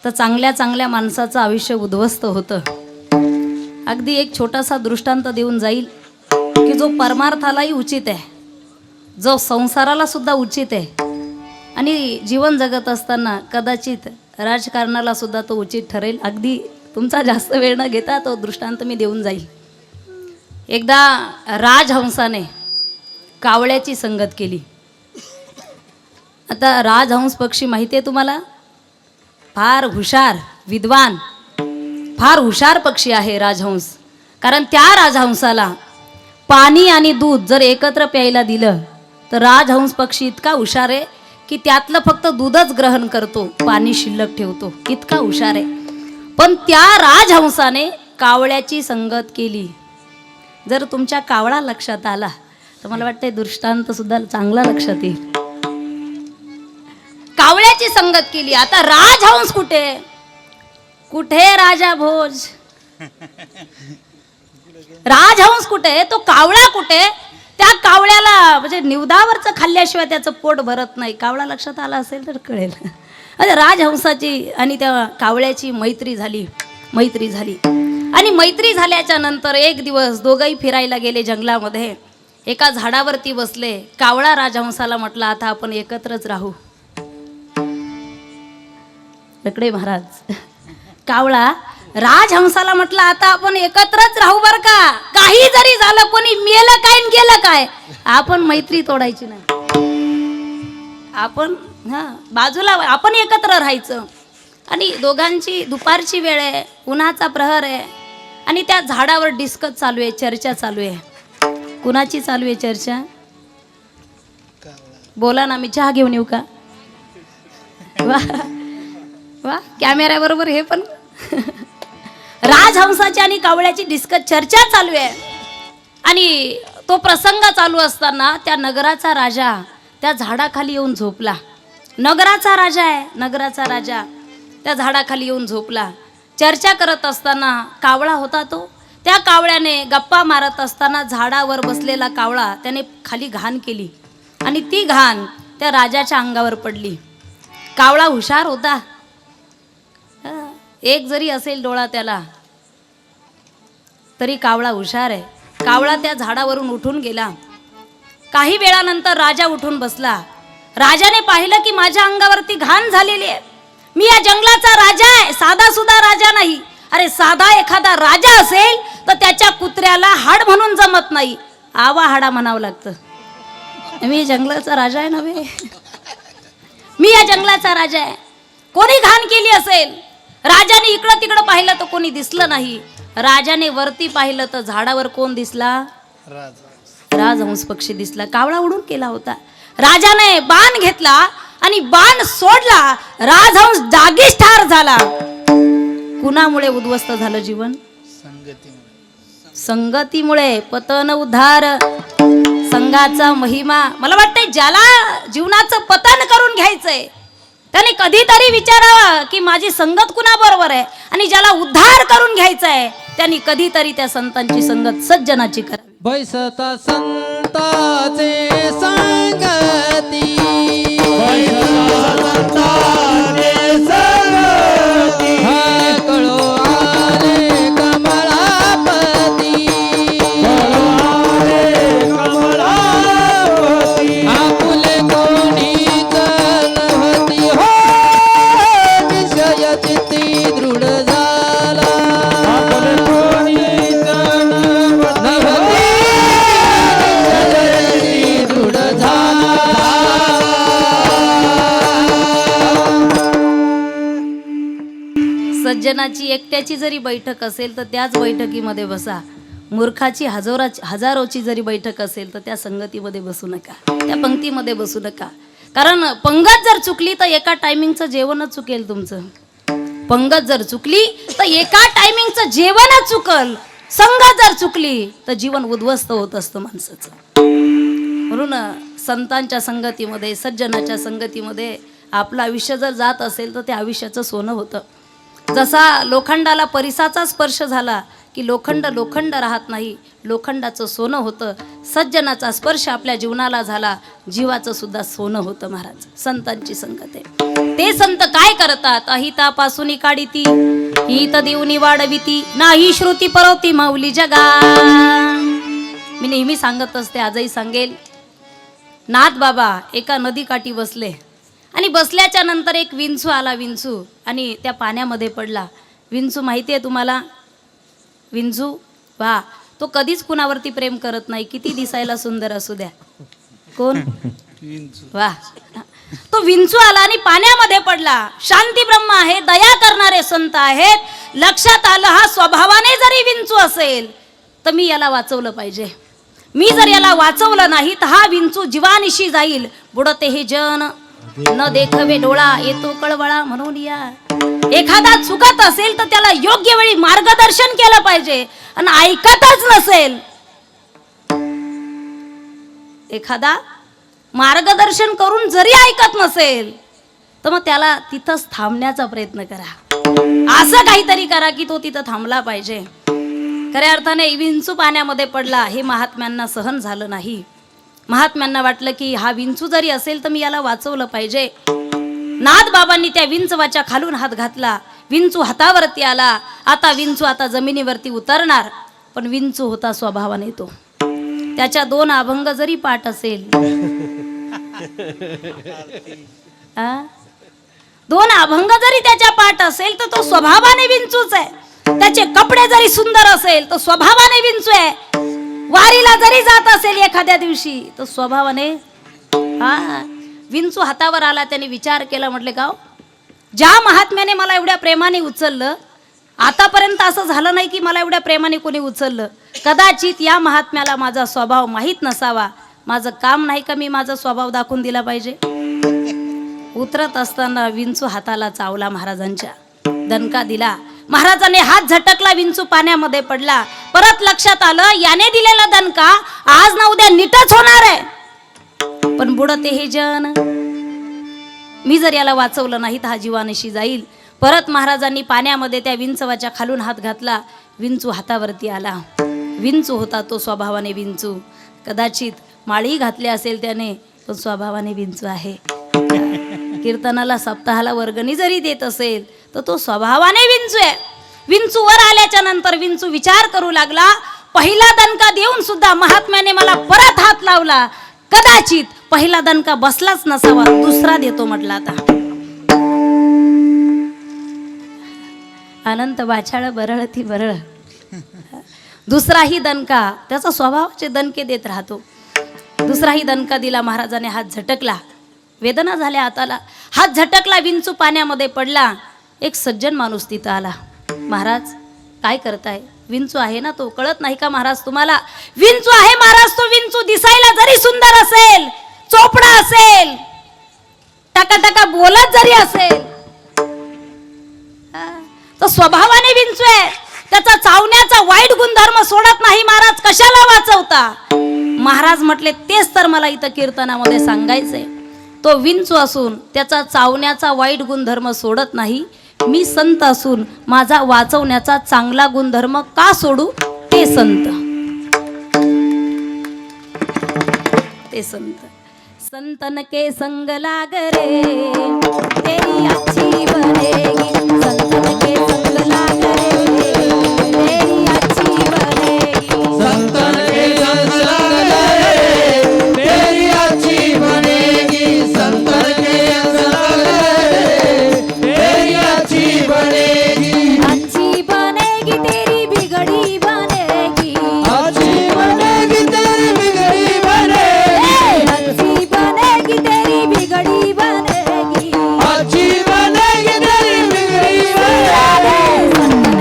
तर चांगल्या चांगल्या माणसाचं आयुष्य उद्ध्वस्त होतं. अगदी एक छोटासा दृष्टांत देऊन जाईल की जो परमार्थालाही उचित आहे, जो संसाराला सुद्धा उचित आहे आणि जीवन जगत असताना कदाचित राजकारणाला सुद्धा तो उचित ठरेल. अगदी तुमचा जास्त वेळ न घेता तो दृष्टांत मी देऊन जाईल. एकदा राजहंसाने कावळ्याची संगत केली. आता राजहंस पक्षी माहिती आहे तुम्हाला, फार हुशार विद्वान, फार हुशार पक्षी आहे राजहंस. कारण त्या राजहंसाला पाणी आणि दूध जर एकत्र प्यायला दिलं तर राजहंस पक्षी इतका हुशार आहे की त्यातलं फक्त दूधच ग्रहण करतो, पाणी शिल्लक ठेवतो, इतका हुशार आहे. पण त्या राजहंसाने कावळ्याची संगत केली. जर तुमच्या कावळा लक्षात आला तर मला वाटतं दृष्टांत सुद्धा चांगला लक्षात येईल. कावळ्याची संगत केली. आता राजहंस कुठे कुठे राजा भोज, राजहंस कुठे, तो कावळा कुठे. त्या कावळ्याला म्हणजे निवदावरचं खाल्ल्याशिवाय त्याचं पोट भरत नाही. कावळा लक्षात आला असेल तर कळेल. अरे राजहंसाची आणि त्या कावळ्याची मैत्री झाली आणि मैत्री झाल्याच्या नंतर एक दिवस दोघंही फिरायला गेले जंगलामध्ये. एका झाडावरती बसले. कावळा राजहंसाला म्हटला आता आपण एकत्रच राहू. लकडे महाराज, कावळा राजहंसाला म्हटलं आता आपण एकत्रच राहू बर का, काही जरी झालं, कोणी मेलं काय आणि गेलं काय, आपण मैत्री तोडायची नाही. आपण बाजूला, आपण एकत्र राहायचं. आणि दोघांची दुपारची वेळ आहे, उन्हाचा प्रहर आहे आणि त्या झाडावर डिस्कस चालू आहे, चर्चा चालू आहे. कुणाची चालू आहे चर्चा? बोला ना, मी चहा घेऊन येऊ का? वा वा, कॅमेऱ्या बरोबर हे पण. राजहंसाची आणि कावळ्याची डिस्कस चर्चा चालू आहे. आणि तो प्रसंग चालू असताना त्या नगराचा राजा त्या झाडाखाली येऊन झोपला. नगराचा राजा आहे, नगराचा राजा त्या झाडाखाली येऊन झोपला. चर्चा करत असताना कावळा होता तो, त्या कावळ्याने गप्पा मारत असताना झाडावर बसलेला कावळा त्याने खाली घाण केली आणि ती घाण त्या राजाच्या अंगावर पडली. कावळा हुशार होता, एक जरी असेल डोळा त्याला तरी कावळा हुशार आहे. कावळा त्या झाडावरून उठून गेला. काही वेळानंतर राजा उठून बसला. राजाने पाहिलं की माझ्या अंगावरती घाण झालेली आहे. मी या जंगलाचा राजा आहे, साधा सुद्धा राजा नाही. अरे साधा एखादा राजा असेल तर त्याच्या कुत्र्याला हाड म्हणून जमत नाही, आवा हाडा म्हणावं लागतं. मी जंगलाचा राजा आहे नव्हे, मी या जंगलाचा राजा आहे. कोणी घाण केली असेल. राजाने इकडं तिकडं पाहिलं तर कोणी दिसलं नाही. राजाने वरती पाहिलं तर झाडावर कोण दिसला? राजहंस पक्षी दिसला. कावळा उडून गेला होता. राजाने बाण घेतला आणि बाण सोडला. राजहंस जागीच ठार झाला. कुणामुळे उद्ध्वस्त झालं जीवन? संगतीमुळे. पतन उद्धार संघाचा महिमा. मला वाटतंय ज्याला जीवनाचं पतन करून घ्यायचंय त्याने कधीतरी विचारावं की माझी संगत कुणाबरोबर आहे. आणि ज्याला उद्धार करून घ्यायचा आहे त्यांनी कधीतरी त्या संतांची संगत, सज्जनाची करावी. बैसता संताचे संगती, हा कळो आले कमळापती, आपुले कोणीच नव्हती हो, विषय चित्ती दृढ झाला. सज्जनाची एकट्याची जरी बैठक असेल तर त्याच बैठकीमध्ये बसा. मूर्खाची हजारोची जरी बैठक असेल तर त्या संगतीमध्ये बसू नका, त्या पंक्तीमध्ये बसू नका. कारण पंगत जर चुकली तर एका टायमिंगचं जेवणच चुकेल तुमचं. पंगत जर चुकली तर एका टायमिंगचं जेवणच चुकल. संगत जर चुकली तर जीवन उद्ध्वस्त होत असतं माणसाचं. म्हणून संतांच्या संगतीमध्ये, सज्जनाच्या संगतीमध्ये आपलं आयुष्य जर जात असेल तर त्या आयुष्याचं सोनं होतं. जसा लोखंडाला परिसाचा स्पर्श झाला की लोखंड लोखंड राहत नाही, लोखंडाचं सोनं होतं. सज्जनाचा स्पर्श आपल्या जीवनाला झाला, जीवाचं सुद्धा सोनं होतं. महाराज संतांची संगत आहे. ते संत काय करतात? अहितापासून काढिती, हित देऊनी वाढविती, नाही श्रुती परवती माऊली जगा. मी नेहमी सांगत असते, आजही सांगेल. नाथ बाबा एका नदीकाठी बसले आणि बसल्याच्या नंतर एक विंचू आला, विंचू, आणि त्या पाण्यामध्ये पडला. विंचू माहिती आहे तुम्हाला? विंचू वा, तो कधीच कुणावरती प्रेम करत नाही, किती दिसायला सुंदर असू द्या. कोण? वा. तो विंचू आला आणि पाण्यामध्ये पडला. शांती ब्रह्म आहे, दया करणारे संत आहेत. लक्षात आलं, हा स्वभावाने जरी विंचू असेल तर मी याला वाचवलं पाहिजे. मी जर याला वाचवलं नाही तर हा विंचू जीवानिशी जाईल. बुडते हे जन न देखवे डोळा, येतो कळवळा म्हणून या. एखादा चुकत असेल तर त्याला योग्य वेळी मार्गदर्शन केलं पाहिजे. आणि ऐकतच नसेल, एखादा मार्गदर्शन करून जरी ऐकत नसेल तर मग त्याला तिथंच थांबण्याचा प्रयत्न करा. असं काहीतरी करा की तो तिथं थांबला पाहिजे. खऱ्या अर्थाने विंचू पाण्यामध्ये पडला, हे महात्म्यांना सहन झालं नाही. महात्म्यांना वाटलं की हा विंचू जरी असेल तर मी याला वाचवलं पाहिजे. नाथ बाबांनी त्या विंचवाच्या खालून हात घातला. विंचू हातावरती आला. आता विंचू आता जमिनीवरती उतरणार, पण विंचू होता स्वभावाने तो. त्याच्या 2 अभंग जरी पाठ असेल, 2 अभंग जरी त्याच्या पाठ असेल तर तो स्वभावाने विंचूच आहे. त्याचे कपडे जरी सुंदर असेल तर स्वभावाने विंचू आहे. वारीला जरी जात असेल एखाद्या दिवशी तर स्वभावाने विंचू हातावर आला. त्याने विचार केला, म्हटले गाव, ज्या महात्म्याने मला एवढ्या प्रेमाने उचललं, आतापर्यंत असं झालं नाही की मला एवढ्या प्रेमाने कोणी उचललं. कदाचित या महात्म्याला माझा स्वभाव माहीत नसावा. माझं काम नाही का मी माझा स्वभाव दाखवून दिला पाहिजे. उतरत असताना विंचू हाताला चावला महाराजांच्या, दणका दिला. महाराजांनी हात झटकला, विंचू पाण्यामध्ये पडला. परत लक्षात आलं, याने दिलेला दणका आज ना उद्या नीटच होणार आहे. पण बुडते हे जन, मी जर याला वाचवलं नाही तर हा जीवानिशी जाईल. परत महाराजांनी पाण्यामध्ये त्या विंचवाच्या खालून हात घातला. विंचू हातावरती आला. विंचू होता तो स्वभावाने विंचू. कदाचित माळी घातली असेल त्याने, पण स्वभावाने विंचू आहे. कीर्तनाला सप्ताहाला वर्गणी जरी देत असेल तर तो स्वभावाने विंचू आहे. विंचू वर आल्याच्या नंतर विंचू विचार करू लागला, पहिला दणका देऊन सुद्धा महात्म्याने मला परत हात लावला. कदाचित पहिला दणका बसलाच नसावा, दुसरा देतो म्हटला. आता अनंत वाचाळ बरळती बरळ. दुसराही दणका, त्याचा स्वभावाचे दणके देत राहतो. दुसराही दणका दिला. महाराजाने हात झटकला, वेदना झाल्या हाताला. हात झटकला, विंचू पाण्यामध्ये पडला. एक सज्जन माणूस तिथं आला. महाराज काय करताय? विंचू आहे ना तो, कळत नाही का महाराज तुम्हाला? विंचू आहे महाराज तो. विंचू दिसायला जरी सुंदर असेल, चोपडा असेल, टकाटका बोलत जरी असेल, तो स्वभावाने विंचू आहे. त्याचा चावण्याचा वाईट गुणधर्म सोडत नाही. महाराज कशाला वाचवता? महाराज म्हटले, तेच तर मला इथं कीर्तनामध्ये सांगायचंय. तो विंचू असून त्याचा चावण्याचा वाईट गुणधर्म सोडत नाही. मी संत असून माझा वाचवण्याचा चांगला गुणधर्म का सोडू? ते संत, ते संत. संतन के संग लाग रे, तेरी अच्छी बनेगी. संतन के संग लाग रे, तेरी अच्छी बनेगी. संतन के संग लाग रे, तेरी अच्छी बनेगी. संतन के संग लाग रे, तेरी अच्छी बनेगी. अच्छी बनेगी तेरी बिगड़ी बनेगी. अच्छी बनेगी तेरी बिगड़ी बनेगी. अच्छी बनेगी तेरी बिगड़ी बनेगी. अच्छी बनेगी तेरी बिगड़ी बनेगी. संतन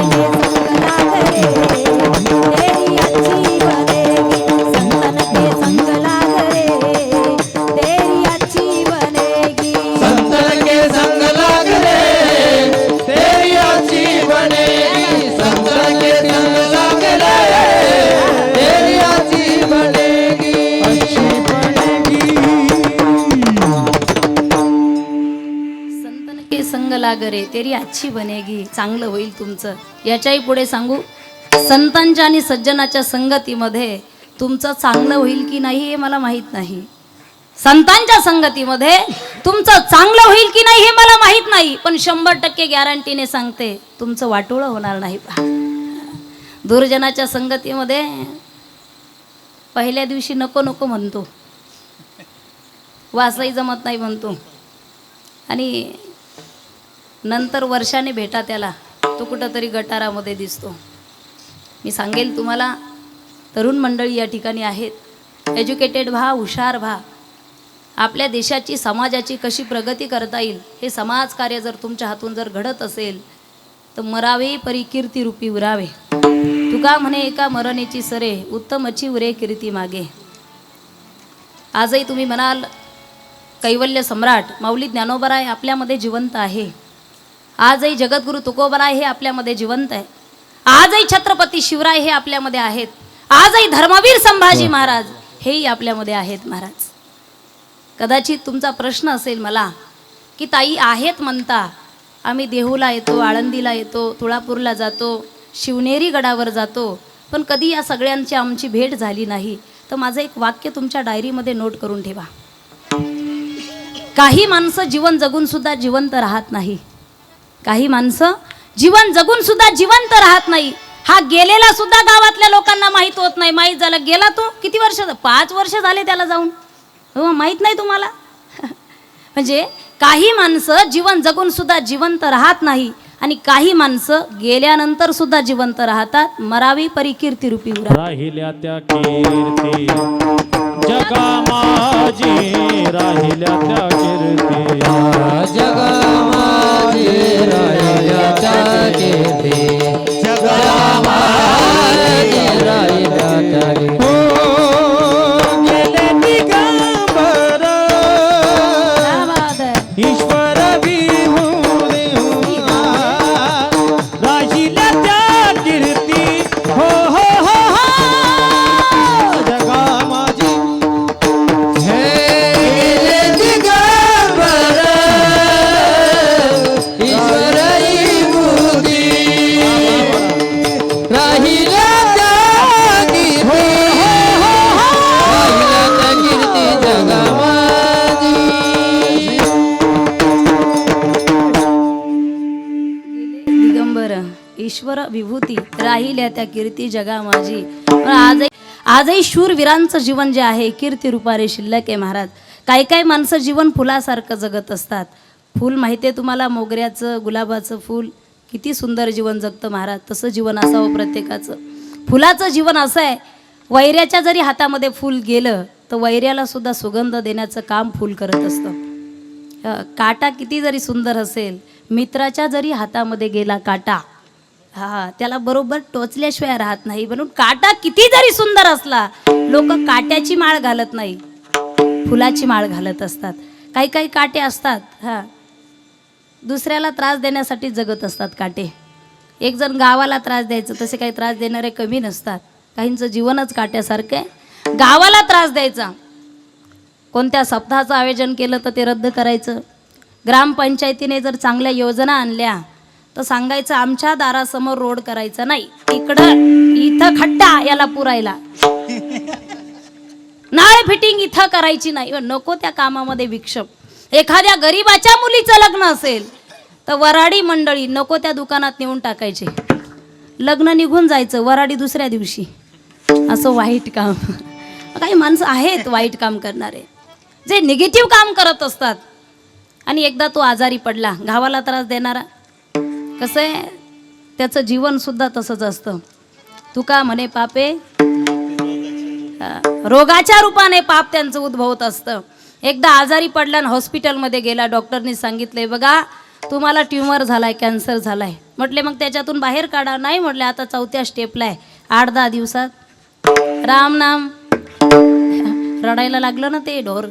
के संग लाग रे, तेरी अच्छी बनेगी. संतन के संग लाग रे, तेरी अच्छी बनेगी. संतन के संग लाग रे, तेरी अच्छी बनेगी. चांगलं होईल तुमचं. याच्याही पुढे सांगू, संतांच्या आणि सज्जनाच्या संगतीमध्ये तुमचं चांगलं होईल की नाही हे मला माहीत नाही. संतांच्या संगतीमध्ये तुमचं चांगलं होईल की नाही हे मला माहीत नाही, पण 100% गॅरंटीने सांगते तुमचं वाटोळं होणार नाही. दुर्जनाच्या संगतीमध्ये पहिल्या दिवशी नको नको म्हणतो, वासही जमत नाही म्हणतो, आणि नंतर वर्षाने भेटा त्याला, तो कुठंतरी गटारामध्ये दिसतो. मी सांगेल तुम्हाला, तरुण मंडळी या ठिकाणी आहेत, एज्युकेटेड व्हा, हुशार व्हा. आपल्या देशाची समाजाची कशी प्रगती करता येईल हे समाजकार्य जर तुमच्या हातून जर घडत असेल तर मरावे परी कीर्ती रूपी उरावे. तुका म्हणे एका मरणेची सरे, उत्तमची उरे कीर्ती मागे. आजही तुम्ही म्हणाल कैवल्य सम्राट माऊली ज्ञानोबराय आपल्यामध्ये जिवंत आहे. आजही जगद्गुरु तुकोबराय हे आपल्यामध्ये जिवंत आहे. आजही छत्रपती शिवराय हे आपल्यामध्ये आहेत. आजही धर्मवीर संभाजी महाराज हेही आपल्यामध्ये आहेत. महाराज, कदाचित तुमचा प्रश्न असेल मला की ताई आहेत म्हणता, आम्ही देहूला येतो, आळंदीला येतो, तुळापूरला जातो, शिवनेरी गडावर जातो, पण कधी या सगळ्यांची आमची भेट झाली नाही. तर माझं एक वाक्य तुमच्या डायरीमध्ये नोट करून ठेवा. काही माणसं जीवन जगून सुद्धा जिवंत राहत नाही. काही माणसं जीवन जगून सुद्धा जिवंत राहत नाही. हा गेलेला सुद्धा गावातल्या लोकांना माहीत होत नाही. माहीत झालं गेला तो किती वर्ष, 5 वर्ष झाले त्याला जाऊन, हो माहीत नाही तुम्हाला. म्हणजे काही माणसं जीवन जगून सुद्धा जिवंत राहत नाही, आणि काही माणसं गेल्यानंतर सुद्धा जिवंत राहतात. मरावी परी कीर्ती रूपी उरा. राहिल्या त्या कीर्ती जगा माझी, राहिल्या त्या कीर्ती जगा माझी राहिल्या त्या कीर्ती, जगा माझी राहिल्या त्या कीर्ती. हो गेले दिगंबर क्या बात है. ईश्वर विभूती राहिल्या त्या कीर्ती. हो हो हो हो जगा माझी. हे गेले दिगंबर ईश्वर विभूती राहिल्या त्या कीर्ती. राहिल्या त्या कीर्ती जगा माझी. दिगंबर ईश्वर विभूती राहिल्या त्या कीर्ती जगा माझी. पण आजही शूरवीरांचं जीवन जे आहे कीर्ती रूपाने शिल्लक आहे. महाराज, काही काही माणसं जीवन फुलासारखं जगत असतात. फूल माहिती आहे तुम्हाला, मोगऱ्याचं, गुलाबाचं फूल किती सुंदर जीवन जगतं महाराज. तसं जीवन असावं प्रत्येकाचं. फुलाचं जीवन असं आहे, वैऱ्याच्या जरी हातामध्ये फूल गेलं तर वैऱ्याला सुद्धा सुगंध देण्याचं काम फूल करत असतं. काटा किती जरी सुंदर असेल, मित्राच्या जरी हातामध्ये गेला काटा, हा त्याला बरोबर टोचल्याशिवाय राहत नाही. म्हणून काटा किती जरी सुंदर असला, लोक काट्याची माळ घालत नाही, फुलाची माळ घालत असतात. काही काही काटे असतात, हा दुसऱ्याला त्रास देण्यासाठी जगत असतात काटे. एक जण गावाला त्रास द्यायचं, तसे काही त्रास देणारे कमी नसतात. काहींचं जीवनच काट्यासारखं आहे. गावाला त्रास द्यायचा, कोणत्या सप्ताहाचं आयोजन केलं तर ते रद्द करायचं. ग्रामपंचायतीने जर चांगल्या योजना आणल्या तर सांगायचं आमच्या दारासमोर रोड करायचा नाही, इथं खड्डा याला पुरायला, नाळ फिटिंग इथं करायची नाही. नको त्या कामामध्ये विक्षेप. एखाद्या गरीबाच्या मुलीचं लग्न असेल तर वराडी मंडळी नको त्या दुकानात नेऊन टाकायचे, लग्न निघून जायचं, वराडी दुसऱ्या दिवशी. असं वाईट काम. काही माणसं आहेत वाईट काम करणारे, जे निगेटिव्ह काम करत असतात. आणि एकदा तो आजारी पडला, गावाला त्रास देणारा, कसं आहे त्याचं जीवन सुद्धा तसंच असतं. तुका म्हणे पापे, रोगाच्या रूपाने पाप त्यांचं उद्भवत असतं. एकदा आजारी पडला आणि हॉस्पिटलमध्ये गेला. डॉक्टरनी सांगितले बघा तुम्हाला ट्युमर झालाय, कॅन्सर झालाय. म्हटले मग त्याच्यातून बाहेर काढा. नाही म्हटले आता 4थ्या स्टेपला आहे, 8-10 दिवसात राम नाम. रडायला लागलं ना ते ढोर,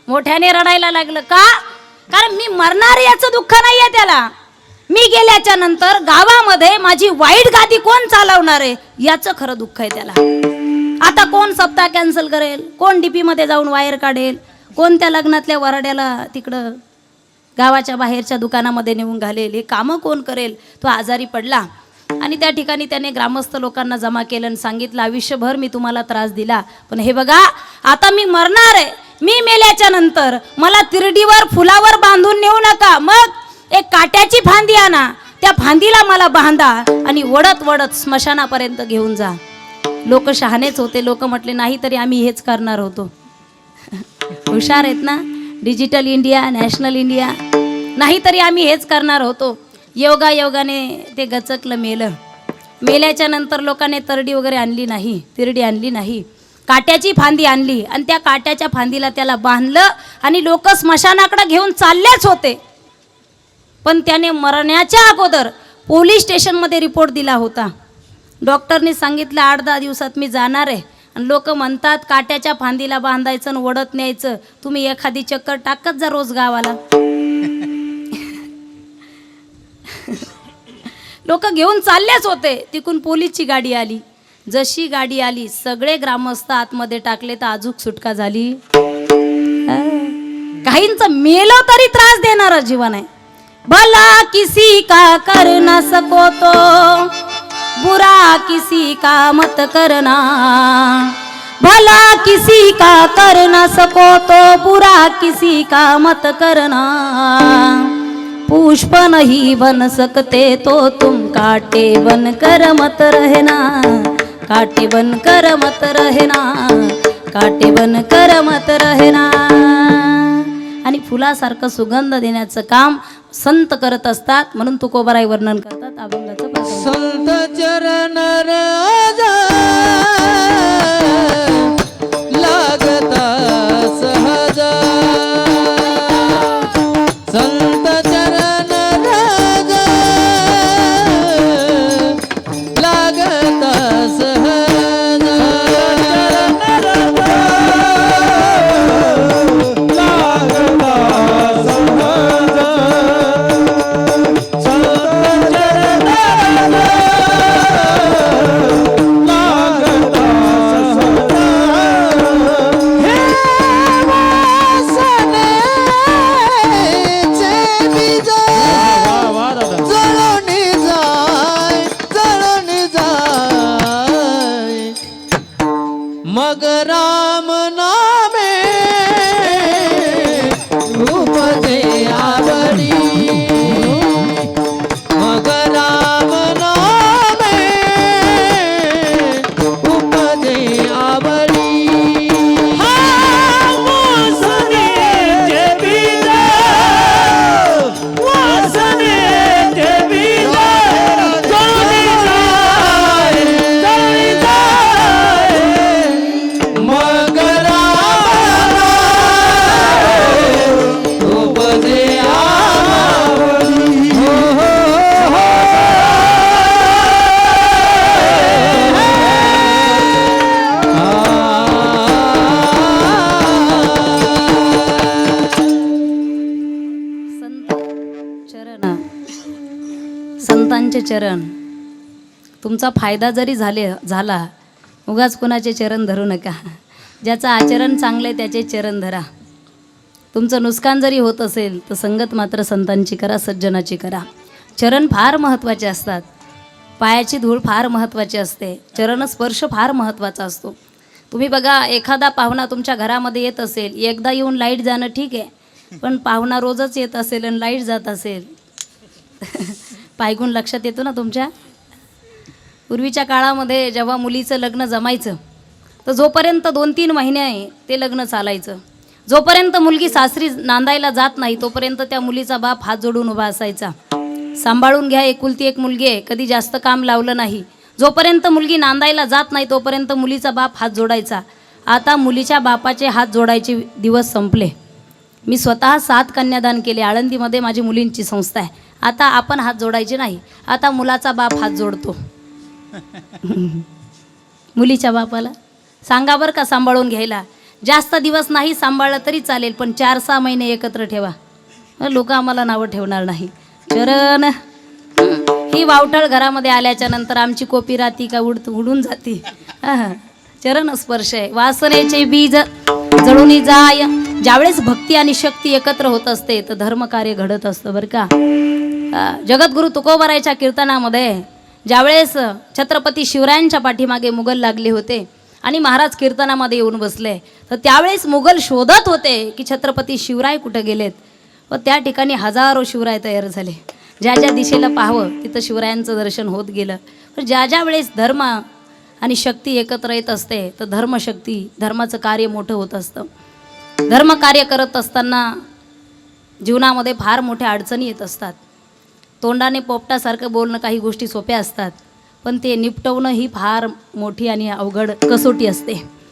मोठ्याने रडायला लागलं. का? कारण मी मरणार याचं दुःख नाही आहे त्याला. मी गेल्याच्या नंतर गावामध्ये माझी वाईट गादी कोण चालवणार आहे याचं खरं दुःख आहे त्याला. आता कोण सप्ताह कॅन्सल करेल, कोण डीपी मध्ये जाऊन वायर काढेल, कोण त्या लग्नातल्या वराड्याला तिकडं गावाच्या बाहेरच्या दुकानामध्ये नेऊन घालेल, हे कामं कोण करेल. तो आजारी पडला आणि त्या ठिकाणी त्याने ग्रामस्थ लोकांना जमा केलं आणि सांगितलं, आयुष्यभर मी तुम्हाला त्रास दिला, पण हे बघा आता मी मरणार आहे, मी मेल्याच्या नंतर मला तिरडीवर फुलावर बांधून नेऊ नका, मग एक काट्याची फांदी आणा, त्या फांदीला मला बांधा आणि वडत वडत स्मशानापर्यंत घेऊन जा. लोक शहाणेच होते, लोक म्हटले नाही तरी आम्ही हेच करणार होतो. हुशार आहेत ना, डिजिटल इंडिया, नॅशनल इंडिया, नाही तरी आम्ही हेच करणार होतो. योगाने ते गचकलं, मेल्याच्या नंतर लोकांनी तरडी वगैरे आणली नाही, तिरडी आणली नाही, काट्याची फांदी आणली आणि त्या काट्याच्या फांदीला त्याला बांधलं आणि लोक स्मशानाकडे घेऊन चाललेच होते. पण त्याने मरण्याच्या अगोदर पोलीस स्टेशनमध्ये रिपोर्ट दिला होता. डॉक्टरने सांगितलं 8-10 दिवसात मी जाणार आहे. आणि लोक म्हणतात काट्याच्या फांदीला बांधायचं आणि वडत न्यायचं, तुम्ही एखादी चक्कर टाकत जा रोज गावाला. लोक घेऊन चाललेच होते. तिकून पोलीसची गाडी आली. जशी गाडी आली सगळे ग्रामस्थ आतमध्ये टाकले तर अजूक सुटका झाली. काहींचं मेलो तरी त्रास देणारं जीवन आहे. भला किसी का कर न सको तो बुरा किसी का मत करना, भला किसी का कर न सको तो बुरा किसी का मत करना, पुष्प नहीं बन सकते तो तुम कांटे बन कर मत रहना, कांटे बन कर मत रहना, कांटे बन कर मत रहना. आणि फुलासारखं सुगंध देण्याचं काम संत करत असतात. म्हणून तुकोबाराय वर्णन करतात अभंगाचं प्रसंग. संत चरण राजा लागता सहज, संत चरण राजा लागता सहज, मग राम नामे उपजे आवडी, मग राम नामे उपजे आवडी. संतांचे चरण, तुमचा फायदा जरी झाला उगाच कुणाचे चरण धरू नका. ज्याचं आचरण चांगलं आहे त्याचे चरण धरा. तुमचं नुकसान जरी होत असेल तर संगत मात्र संतांची करा, सज्जनाची करा. चरण फार महत्त्वाचे असतात. पायाची धूळ फार महत्त्वाची असते. चरणस्पर्श फार महत्त्वाचा असतो. तुम्ही बघा, एखादा पाहुणा तुमच्या घरामध्ये येत असेल, एकदा येऊन लाईट जाणं ठीक आहे, पण पाहुणा रोजच येत असेल आणि लाईट जात असेल पायगुण लक्षात येतो ना तुमच्या. पूर्वीच्या काळामध्ये जेव्हा मुलीचं लग्न जमायचं तर जोपर्यंत 2-3 महिने ते लग्न चालायचं, जोपर्यंत मुलगी सासरी नांदायला जात नाही तोपर्यंत त्या मुलीचा बाप हात जोडून उभा असायचा. सांभाळून घ्या, एकुलती एक मुलगी आहे, कधी जास्त काम लावलं नाही. जोपर्यंत मुलगी नांदायला जात नाही तोपर्यंत मुलीचा बाप हात जोडायचा. आता मुलीच्या बापाचे हात जोडायचे दिवस संपले. मी स्वतः 7 कन्यादान केले. आळंदीमध्ये माझी मुलींची संस्था आहे. आता आपण हात जोडायचे नाही, आता मुलाचा बाप हात जोडतो. मुलीच्या बापाला सांगा बरं का सांभाळून घ्यायला. जास्त दिवस नाही सांभाळलं तरी चालेल, पण 4-6 महिने एकत्र ठेवा. लोक आम्हाला नावं ठेवणार नाही. चरण ही वावटळ घरामध्ये आल्याच्या नंतर आमची कोपी राती का उडून जाते. चरण स्पर्श आहे. वासनेचे बीज जळून जाय. ज्यावेळेस भक्ती आणि शक्ती एकत्र होत असते तर धर्मकार्य घडत असतं बरं का. जगद्गुरु तुकोबारायच्या कीर्तनामध्ये ज्यावेळेस छत्रपती शिवरायांच्या पाठीमागे मुघल लागले होते आणि महाराज कीर्तनामध्ये येऊन बसले, तर त्यावेळेस मुघल शोधत होते की छत्रपती शिवराय कुठं गेलेत. व त्या ठिकाणी हजारो शिवराय तयार झाले. ज्या ज्या दिशेला पाहावं तिथं शिवरायांचं दर्शन होत गेलं. पण ज्या ज्या वेळेस धर्म आणि शक्ती एकत्र येत असते तर धर्मशक्ती धर्माचं कार्य मोठं होत असतं. धर्म कार्य करत असताना जीवनामध्ये फार मोठ्या अडचणी येत असतात. तोंडाने पोपटासारखं बोलणं काही गोष्टी सोप्या असतात, पण ते निपटवणं ही फार मोठी आणि अवघड कसोटी असते.